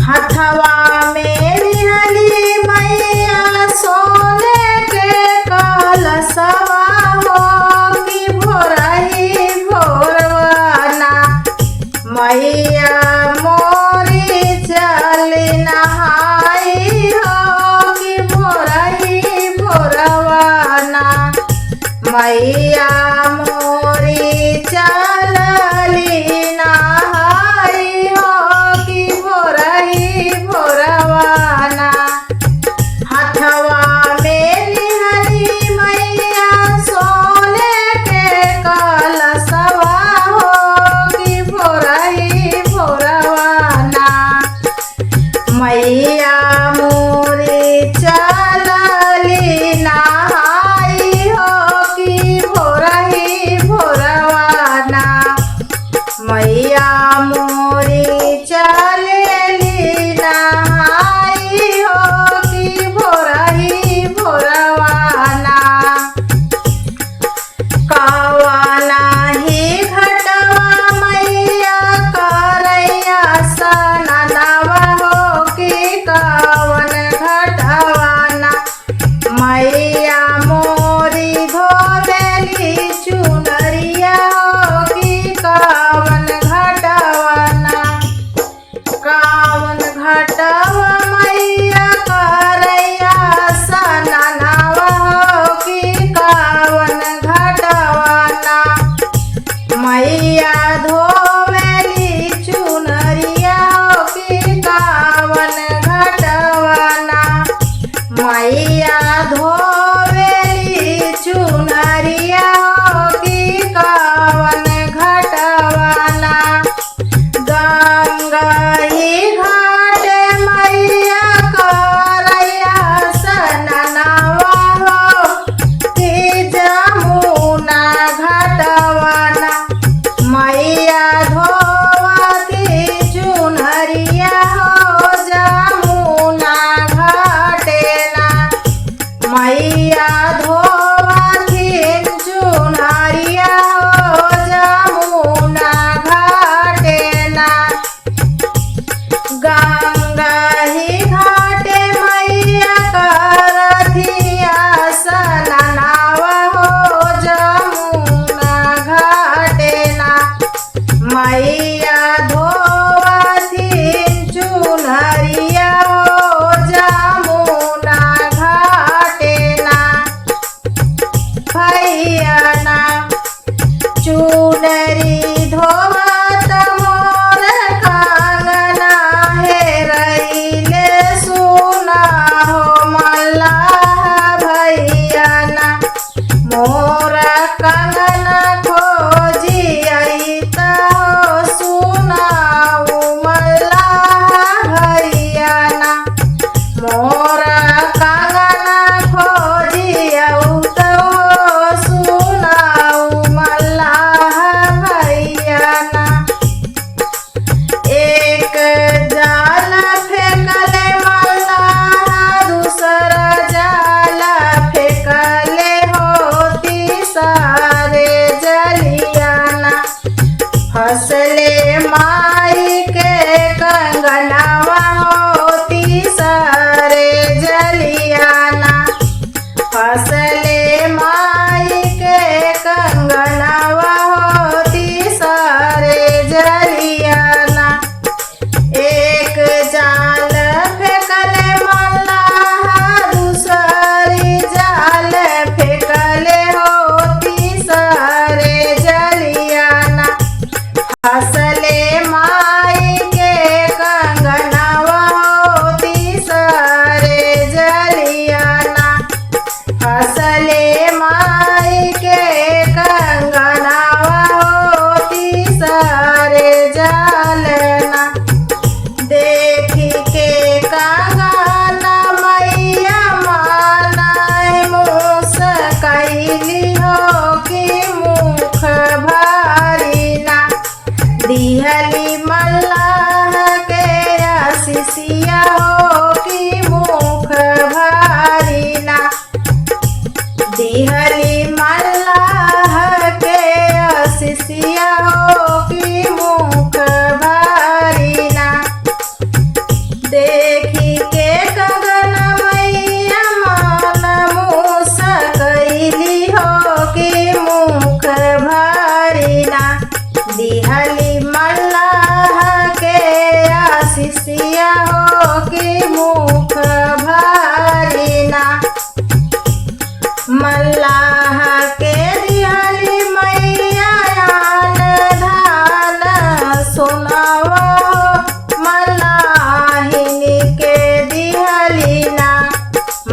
हथवा में लिहली मैया सोने के कलशवा हो कि भोरही भोरवाना मैया मोरी चल नहाई हो कि भोरही भोरवाना मैया मोरी चलली नहाई हो कि भोरही भोरवाना हथवा में लिहली मैया सोने के कलशवा हो कि भोरही भोरवाना मैया मोरी चलली नहाई हो कि भोरही भोरवाना मैया मोरी चलली नहाई हो कि भोरही भोरवाना कवना ही घटवा मैया करैया सननवा हो कि कवन घटवाना मैया मोरी धोबेली चुनरिया हो कि कवन घटवाना कावन घटवा मैया करैया सननवा हो कि कावन घटवाना मैया धोबेली चुनरिया हो कि कावन घटवाना मैया धोबेली चुनरिया हो कि कावन घटवाना गंगा ही घाट मैया करैया सननवा हो कि जमुना घटवाना मैया धोवती चुनरिया हो जमुना घाटेना मैया धोवती चुनरिया हो जमुना घाटेना गंगा ही घाटे मैया करथिया सननवा हो जमुना घाटेना मैया धोवती चुनरिया हो जमुना घाटेना भैयाना चुनरी धोवत मोर कंगना हेरैले सुना हो मल्लाह भैयाना मोर कंगना खोजी अइता हो सुनाऊ मल्लाह भैयाना मोर कंगना खोजी अउता हो सुनाऊ मल्लाह भैयाना एक जाल फेंकले मल्लाह दूसरा जाल फेंकले होती सारे जलियाना फसले माई के कंगनवा होती सारे जलियाना फसले माई के कंगनवा होती सारे जलियाना एक जाल फेंकले मल्लाह दूसरी जाल फेंकले होती सारे जलियाना फसले माई के कंगनवा होती सारे जलियाना फसले माई के कंगनवा होती सारे जलना देखी के कंगना मैया माना मुस कैली हो कि मुख भारी ना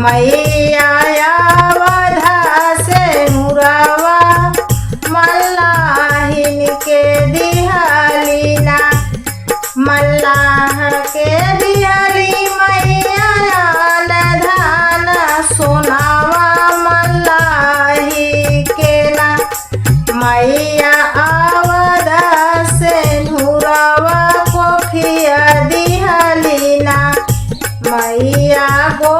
मैया अवधा से नुरवा मल्लाहिन के दिहलीना मल्लाह के दिहली मैया धान सोनावा मल्लाही के ना मैया अवधा से नुरवा कोखिया दिहलीना मैया गो